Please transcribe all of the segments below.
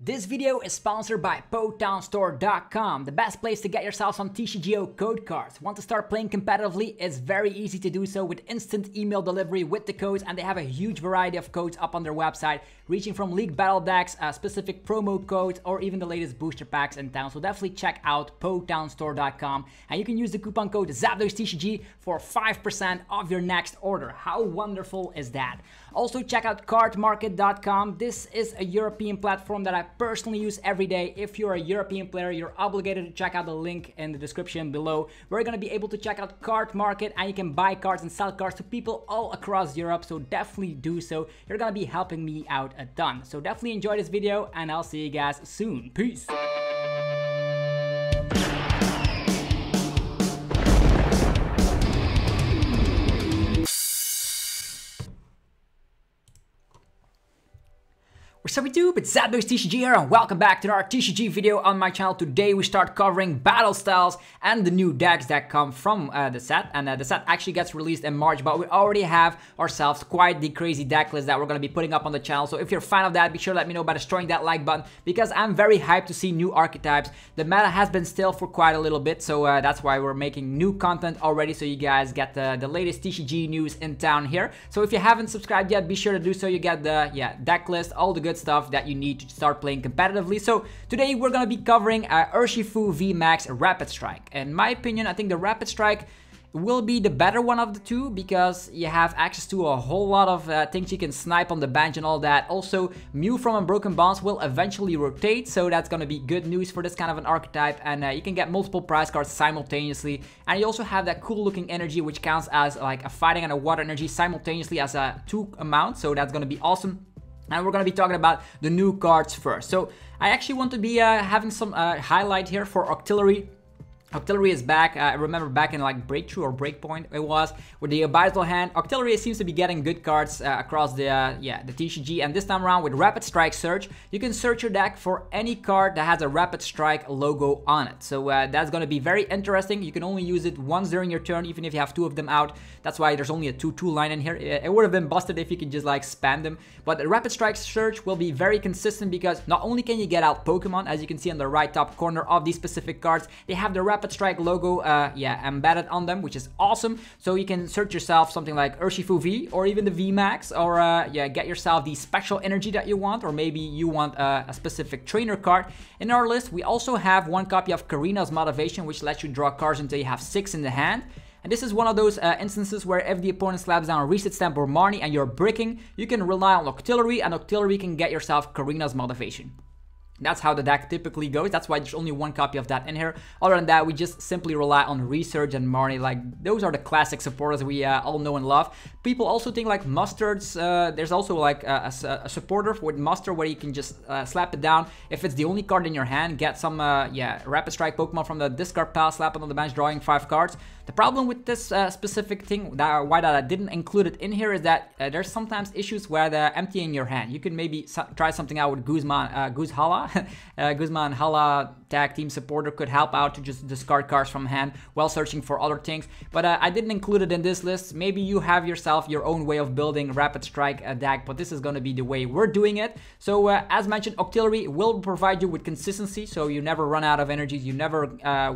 This video is sponsored by PotownStore.com, the best place to get yourself some TCGO code cards. Want to start playing competitively? It's very easy to do so with instant email delivery with the codes, and they have a huge variety of codes up on their website, reaching from League Battle decks, specific promo codes, or even the latest booster packs in town. So definitely check out PotownStore.com, and you can use the coupon code ZapdosTCG for 5% off your next order. How wonderful is that? Also check out cardmarket.com. This is a European platform that I personally use every day. If you're a European player, you're obligated to check out the link in the description below. We're going to be able to check out Card Market, and you can buy cards and sell cards to people all across Europe, so definitely do so. You're going to be helping me out a ton. So definitely enjoy this video, and I'll see you guys soon. Peace! What's up YouTube, it's ZapdosTCG here, and welcome back to our TCG video on my channel. Today we start covering battle styles and the new decks that come from the set. And the set actually gets released in March, but we already have ourselves quite the crazy deck list that we're going to be putting up on the channel. So if you're a fan of that, be sure to let me know by destroying that like button, because I'm very hyped to see new archetypes. The meta has been still for quite a little bit, so that's why we're making new content already, so you guys get the latest TCG news in town here. So if you haven't subscribed yet, be sure to do so. You get the deck list, all the good stuff that you need to start playing competitively. So today we're going to be covering Urshifu VMAX Rapid Strike. In my opinion, I think the Rapid Strike will be the better one of the two, because you have access to a whole lot of things you can snipe on the bench and all that. Also, Mew from Unbroken Bonds will eventually rotate, so that's going to be good news for this kind of an archetype, and you can get multiple prize cards simultaneously. And you also have that cool looking energy, which counts as like a fighting and a water energy simultaneously as a 2 amount, so that's going to be awesome. And we're going to be talking about the new cards first. So I actually want to be having some highlight here for Octillery. Octillery is back. I remember back in like Breakthrough or Breakpoint it was, with the Abyssal Hand. Octillery seems to be getting good cards across the TCG, and this time around with Rapid Strike Search, you can search your deck for any card that has a Rapid Strike logo on it. So that's going to be very interesting. You can only use it once during your turn, even if you have 2 of them out. That's why there's only a 2-2 line in here. It would have been busted if you could just like spam them. But the Rapid Strike Search will be very consistent, because not only can you get out Pokemon, as you can see on the right top corner of these specific cards, they have the Rapid Strike logo embedded on them, which is awesome. So you can search yourself something like Urshifu V, or even the VMAX, or get yourself the special energy that you want, or maybe you want a specific trainer card. In our list, we also have 1 copy of Karina's Motivation, which lets you draw cards until you have 6 in the hand. And this is one of those instances where if the opponent slaps down a Reset Stamp or Marnie and you're bricking, you can rely on Octillery, and Octillery can get yourself Karina's Motivation. That's how the deck typically goes. That's why there's only 1 copy of that in here. Other than that, we just simply rely on Research and Marnie. Like, those are the classic supporters we all know and love. People also think like Mustards. There's also like a supporter with Mustard, where you can just slap it down. If it's the only card in your hand, get some Rapid Strike Pokemon from the discard pile, slap it on the bench, drawing 5 cards. The problem with this specific thing, why that I didn't include it in here, is that there's sometimes issues where they're emptying your hand. You can maybe try something out with Guzma and Hala tag team supporter could help out to just discard cards from hand while searching for other things. But I didn't include it in this list. Maybe you have yourself your own way of building Rapid Strike deck, but this is going to be the way we're doing it. So as mentioned, Octillery will provide you with consistency, so you never run out of energies, you never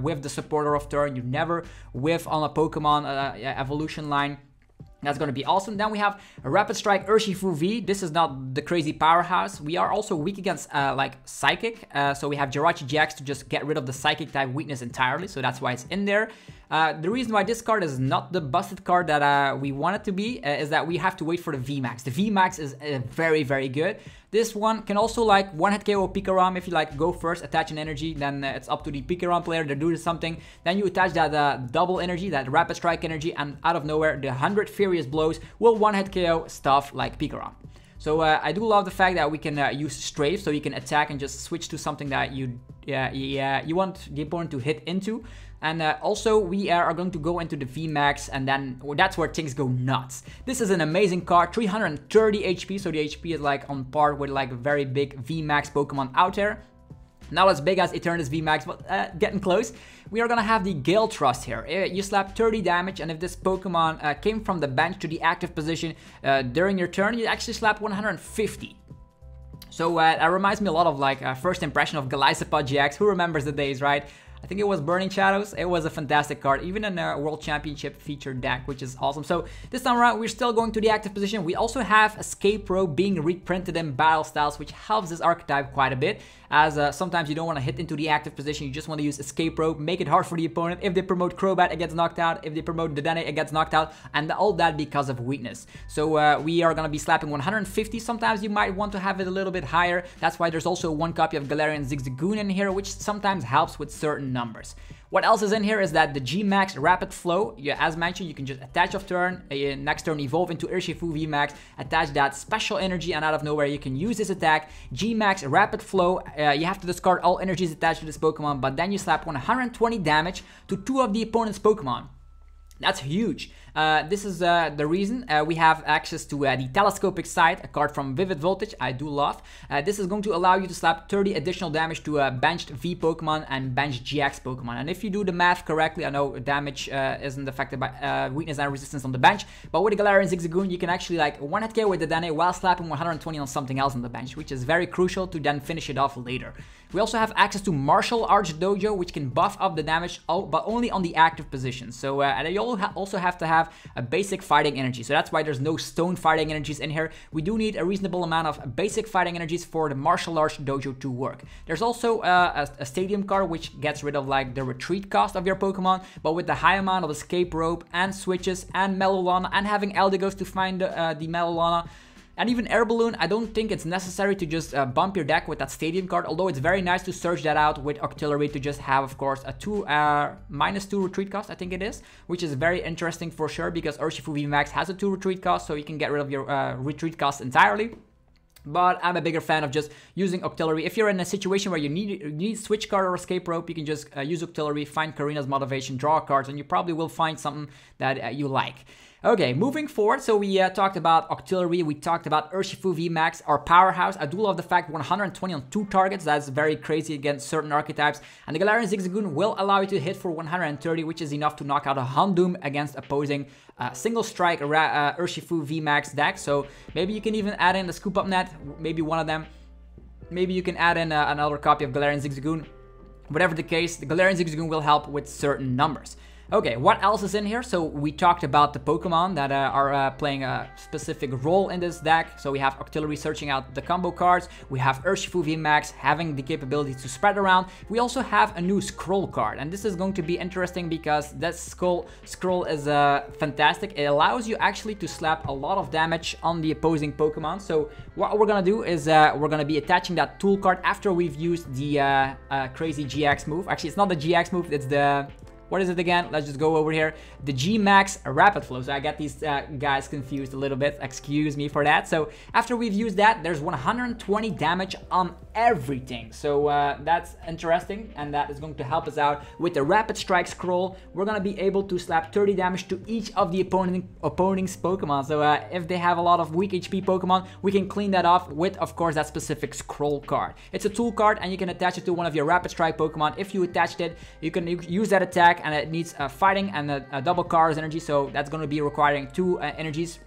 whiff the supporter of turn, you never whiff on a Pokemon evolution line. That's going to be awesome. Then we have a Rapid Strike Urshifu V. This is not the crazy powerhouse. We are also weak against like Psychic. So we have Jirachi GX to just get rid of the Psychic type weakness entirely. So that's why it's in there. The reason why this card is not the busted card that we want it to be is that we have to wait for the VMAX. The VMAX is very, very good. This one can also like 1-hit KO Pikarom. If you like go first, attach an energy, then it's up to the Pikarom player to do something. Then you attach that double energy, that Rapid Strike energy, and out of nowhere, the 100 Furious Blows will 1-hit KO stuff like Pikarom. So I do love the fact that we can use Strafe, so you can attack and just switch to something that you want the opponent to hit into. And also we are going to go into the VMAX, and then that's where things go nuts. This is an amazing card, 330 HP, so the HP is like on par with like very big VMAX Pokemon out there. Not as big as Eternus VMAX, but getting close. We are gonna have the Gale Thrust here. You slap 30 damage, and if this Pokemon came from the bench to the active position during your turn, you actually slap 150. So that reminds me a lot of like first impression of Galisapod GX. Who remembers the days, right? I think it was Burning Shadows. It was a fantastic card, even in a World Championship featured deck, which is awesome. So this time around, we're still going to the active position. We also have Escape Rope being reprinted in Battle Styles, which helps this archetype quite a bit, as sometimes you don't want to hit into the active position. You just want to use Escape Rope, make it hard for the opponent. If they promote Crobat, it gets knocked out. If they promote Dedenne, it gets knocked out, and all that because of weakness. So we are going to be slapping 150. Sometimes you might want to have it a little bit higher. That's why there's also one copy of Galarian Zigzagoon in here, which sometimes helps with certain numbers. What else is in here is that the VMAX Rapid Flow, as mentioned, you can just attach off turn, next turn evolve into Urshifu VMAX, attach that special energy, and out of nowhere you can use this attack. VMAX Rapid Flow, you have to discard all energies attached to this Pokemon, but then you slap 120 damage to 2 of the opponent's Pokemon. That's huge. This is the reason we have access to the Telescopic Sight, a card from Vivid Voltage I do love. This is going to allow you to slap 30 additional damage to benched V Pokemon and benched GX Pokemon. And if you do the math correctly, I know damage isn't affected by weakness and resistance on the bench, but with the Galarian Zigzagoon, you can actually like one-hit KO with the Dedenne while slapping 120 on something else on the bench, which is very crucial to then finish it off later. We also have access to Martial Arts Dojo, which can buff up the damage, but only on the active position. So you also have to have a basic fighting energy. So that's why there's no stone fighting energies in here. We do need a reasonable amount of basic fighting energies for the Martial Arts Dojo to work. There's also a stadium card which gets rid of like the retreat cost of your Pokemon, but with the high amount of Escape Rope and switches and Melolana and having Eldegoss to find the Melolana, and even Air Balloon, I don't think it's necessary to just bump your deck with that Stadium card, although it's very nice to search that out with Octillery to just have, of course, a -2 retreat cost, I think it is, which is very interesting for sure, because Urshifu VMAX has a 2 retreat cost, so you can get rid of your retreat cost entirely. But I'm a bigger fan of just using Octillery. If you're in a situation where you need Switch card or Escape Rope, you can just use Octillery, find Karina's Motivation, draw cards, and you probably will find something that you like. Okay, moving forward, so we talked about Octillery, we talked about Urshifu VMAX, our powerhouse. I do love the fact 120 on 2 targets, that's very crazy against certain archetypes. And the Galarian Zigzagoon will allow you to hit for 130, which is enough to knock out a Houndoom against opposing single strike Urshifu VMAX deck. So maybe you can even add in the Scoop Up Net, maybe one of them. Maybe you can add in another copy of Galarian Zigzagoon. Whatever the case, the Galarian Zigzagoon will help with certain numbers. Okay, what else is in here? So we talked about the Pokemon that are playing a specific role in this deck. So we have Octillery searching out the combo cards. We have Urshifu VMAX having the capability to spread around. We also have a new Scroll card, and this is going to be interesting because that Scroll is fantastic. It allows you actually to slap a lot of damage on the opposing Pokemon. So what we're gonna do is we're gonna be attaching that tool card after we've used the crazy GX move. Actually, it's not the GX move, it's the... What is it again? Let's just go over here. The VMAX Rapid Flow. So I got these guys confused a little bit. Excuse me for that. So after we've used that, there's 120 damage on everything. So that's interesting, and that is going to help us out with the Rapid Strike Scroll. We're going to be able to slap 30 damage to each of the opponent's Pokemon. So if they have a lot of weak HP Pokemon, we can clean that off with, of course, that specific Scroll card. It's a tool card, and you can attach it to one of your Rapid Strike Pokemon. If you attached it, you can use that attack, and it needs fighting and a double Cars energy, so that's going to be requiring 2 energies.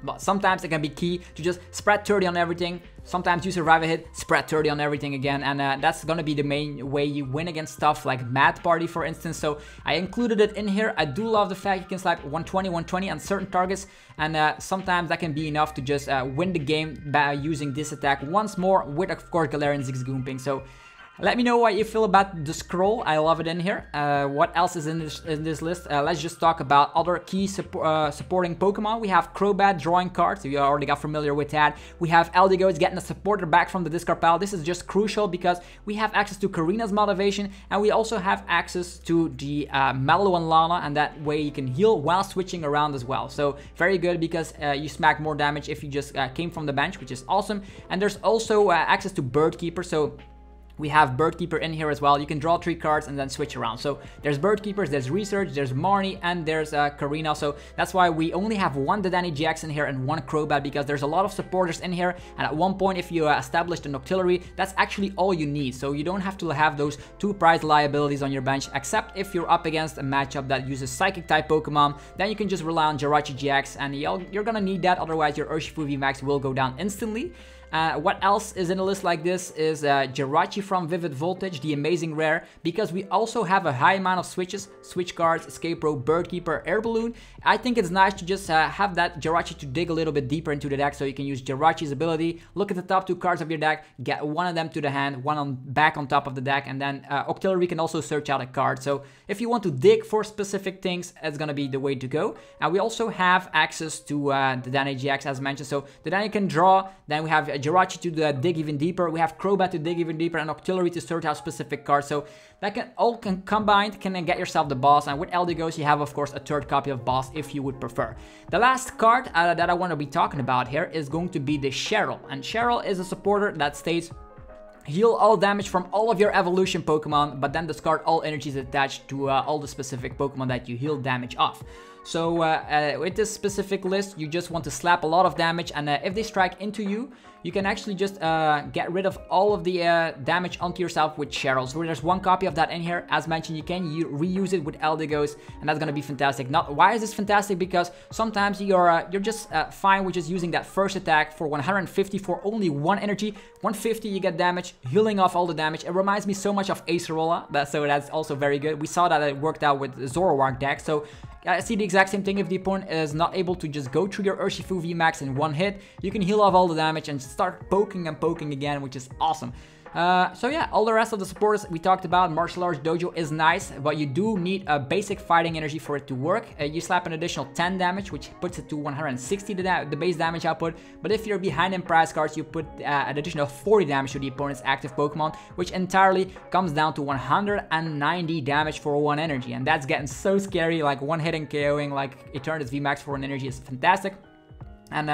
But sometimes it can be key to just spread 30 on everything. Sometimes you survive a hit, spread 30 on everything again, and that's gonna be the main way you win against stuff like Mad Party, for instance. So I included it in here. I do love the fact you can slap 120, 120 on certain targets, and sometimes that can be enough to just win the game by using this attack once more with, of course, Galarian Zigzagoon. So let me know what you feel about the Scroll. I love it in here. What else is in this list? Let's just talk about other key supporting Pokemon. We have Crobat drawing cards. You already got familiar with that. We have Eldegoss getting a supporter back from the discard pile. This is just crucial because we have access to Karina's Motivation, and we also have access to the Mallow and Lana, and that way you can heal while switching around as well. So very good because you smack more damage if you just came from the bench, which is awesome. And there's also access to Bird Keeper. So we have Bird Keeper in here as well. You can draw 3 cards and then switch around. So there's Bird Keepers, there's Research, there's Marnie, and there's Karina. So that's why we only have 1 Dedenne GX in here and 1 Crobat, because there's a lot of supporters in here. And at one point, if you established an Octillery, that's actually all you need. So you don't have to have those 2 prize liabilities on your bench, except if you're up against a matchup that uses Psychic type Pokemon. Then you can just rely on Jirachi GX, and you're gonna need that. Otherwise, your Urshifu VMAX will go down instantly. What else is in a list like this is Jirachi from Vivid Voltage, the amazing rare, because we also have a high amount of switches, switch cards, Escape Rope, Bird Keeper, Air Balloon. I think it's nice to just have that Jirachi to dig a little bit deeper into the deck, so you can use Jirachi's ability, look at the top 2 cards of your deck, get one of them to the hand, one back on top of the deck, and then Octillery can also search out a card. So if you want to dig for specific things, it's gonna be the way to go. And we also have access to the Dane GX as mentioned, so the Dane can draw, then we have Jirachi to dig even deeper, we have Crobat to dig even deeper, and Octillery to search out specific cards. So that can combined can get yourself the boss, and with Eldegoss you have of course a 3rd copy of boss if you would prefer. The last card that I want to be talking about here is going to be the Cheryl, and Cheryl is a supporter that states heal all damage from all of your evolution Pokemon, but then discard all energies attached to all the specific Pokemon that you heal damage off. So with this specific list, you just want to slap a lot of damage, and if they strike into you, you can actually just get rid of all of the damage onto yourself with Cheryl. So there's 1 copy of that in here. As mentioned, you can reuse it with Eldegoss, and that's gonna be fantastic. Why is this fantastic? Because sometimes you're just fine with just using that first attack for 150 for only 1 energy. 150 you get damage, healing off all the damage. It reminds me so much of Acerola, so that's also very good. We saw that it worked out with the Zoroark deck, so I see the exact same thing. If the opponent is not able to just go through your Urshifu VMAX in 1 hit, you can heal off all the damage and start poking and poking again, which is awesome. So yeah, all the rest of the supporters we talked about. Martial Arts Dojo is nice, but you do need a basic fighting energy for it to work. You slap an additional 10 damage, which puts it to 160 the base damage output. But if you're behind in prize cards, you put an additional 40 damage to the opponent's active Pokemon, which entirely comes down to 190 damage for 1 energy. And that's getting so scary, like 1 hit and KOing like Eternatus VMAX for 1 energy is fantastic. And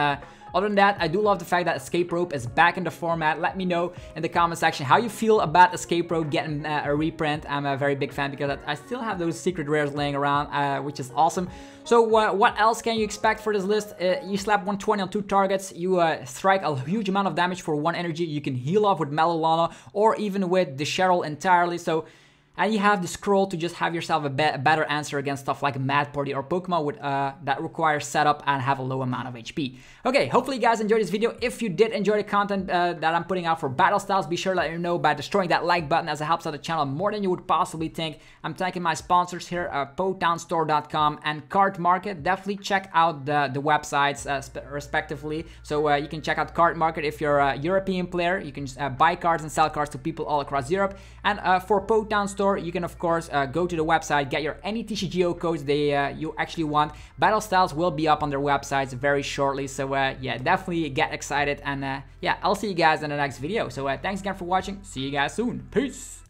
other than that, I do love the fact that Escape Rope is back in the format. Let me know in the comment section how you feel about Escape Rope getting a reprint. I'm a very big fan because I still have those secret rares laying around, which is awesome. So what else can you expect for this list? You slap 120 on 2 targets, you strike a huge amount of damage for 1 energy, you can heal off with Melolana or even with the Cheryl entirely. So and you have the scroll to just have yourself a better answer against stuff like Mad Party or Pokemon with, that require setup and have a low amount of HP. Okay, hopefully you guys enjoyed this video. If you did enjoy the content that I'm putting out for Battle Styles, be sure to let me know by destroying that like button, as it helps out the channel more than you would possibly think. I'm thanking my sponsors here, PotownStore.com and Card Market. Definitely check out the websites respectively. So you can check out Card Market if you're a European player. You can buy cards and sell cards to people all across Europe. And for Potown Store, you can of course go to the website, get your any TCGO codes you actually want. Battle Styles will be up on their websites very shortly, so yeah, definitely get excited, and yeah, I'll see you guys in the next video. So thanks again for watching, see you guys soon, peace.